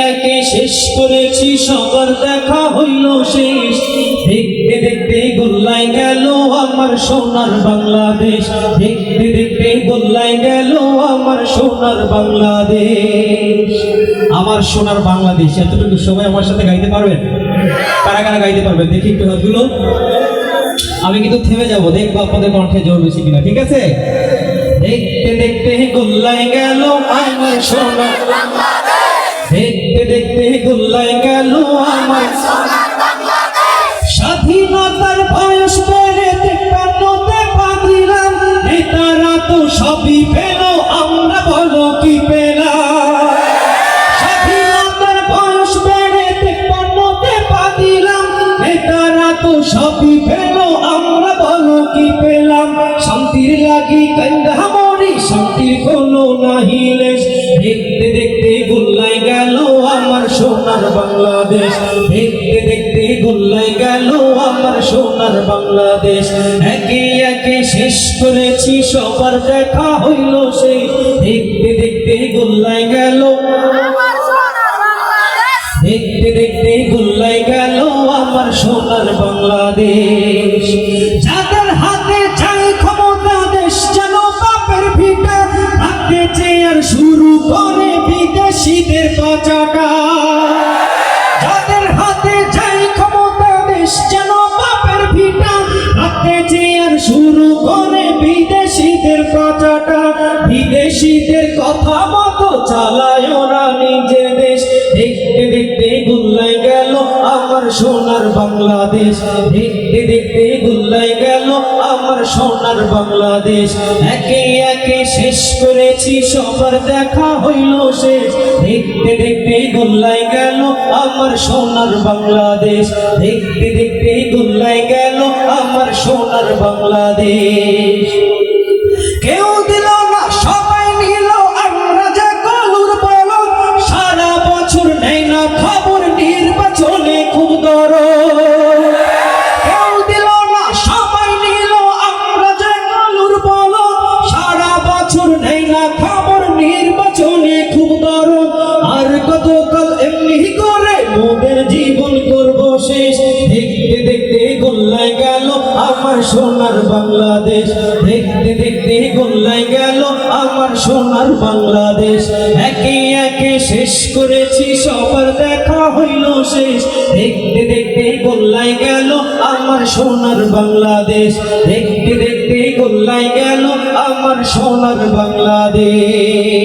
একে শেষ করেছি সবার দেখা হইল শেষ। দেখতে দেখতে গোল্লায় গেল আমার সোনার বাংলাদেশ, দেখতে দেখতে গোল্লায় গেল আমার সোনার বাংলাদেশ। আমার সোনার বাংলাদেশ, এতটুকু সময় আমার সাথে গাইতে পারবেন? কারা কারা গাইতে পারবেন দেখি একটু হাতগুলো। আমি কিন্তু থেমে যাবো, দেখবো আপনাদের কণ্ঠে জোর বেশি কিনা, ঠিক আছে? দেখতে দেখতে গোল্লায় গেল আমার সোনার বাংলাদেশ, দেখতে দেখতে গোল্লায় গেল আমার সোনার বাংলাদেশ। স্বাধীনতার বয়স বেড়ে 53তে পা দিলাম, নেতারা তো সবই পেল, আমরা বলো কি পেলাম? স্বাধীনতার বয়স বেড়ে 53তে পা দিলাম, নেতারা তো সবই পেল, আমরা বলো কি পেলাম? শান্তির লাগি কান্দা মরি, শান্তির কোনো নাহি লেশ। দেখতে দেখতে গোল্লায় গেল আমার সোনার বাংলাদেশ, দেখতে দেখতে গোল্লায় গেল আমার সোনার বাংলাদেশ। একে একে শেষ করেছি সবার দেখা হইল সেই, দেখতে দেখতে গোল্লায় গেল আমার সোনার বাংলাদেশ, দেখতে দেখতে গোল্লায় গেল আমার সোনার বাংলাদেশ। যাদের হাতে চাই ক্ষমতা দেশ যেন বাপের ভিটা, রাখতে চেয়ার শুরু করে বিদেশিদের পাচাটা। যাদের হাতে চাই ক্ষমতা দেশ যেন বাপের ভিটা, রাখতে চেয়ার শুরু করে বিদেশিদের পাচাটা। বিদেশিদের কথা মতো চালায় ওরা নিজের দেশ, দেখতে দেখতে গোল্লায় গেল আমার সোনার বাংলাদেশ, দেখতে দেখতে গোল্লায় গেল আমার সোনার বাংলাদেশ। একে একে শেষ করেছি সবার দেখা হইল শেষ, দেখতে দেখতে গোল্লায় গেল আমার সোনার বাংলাদেশ, দেখতে দেখতে গোল্লায় গেল আমার সোনার বাংলাদেশ। কেউ দিল না সবাই নিল, আমরা যে গলুর বলো, সারা বছর নেই না খবর, নির্বাচনে খুব দরদ। কেউ দিল না সবাই নিল, আমরা যে গলুর বলো, সারা বছর নেই না খবর, নির্বাচনে খুব দরদ। আর কতকাল এমনি করে মোদের জীবন করব শেষ, দেখতে দেখতে গোল্লায় গেল আমার সোনার বাংলাদেশ, দেখতে দেখতে গোল্লায় গেল আমার সোনার বাংলাদেশ। একে একে শেষ করেছি সবার দেখা হইল শেষ, দেখতে দেখতে গোল্লায় গেল আমার সোনার বাংলাদেশ, দেখতে দেখতে গোল্লায় গেল আমার সোনার বাংলাদেশ।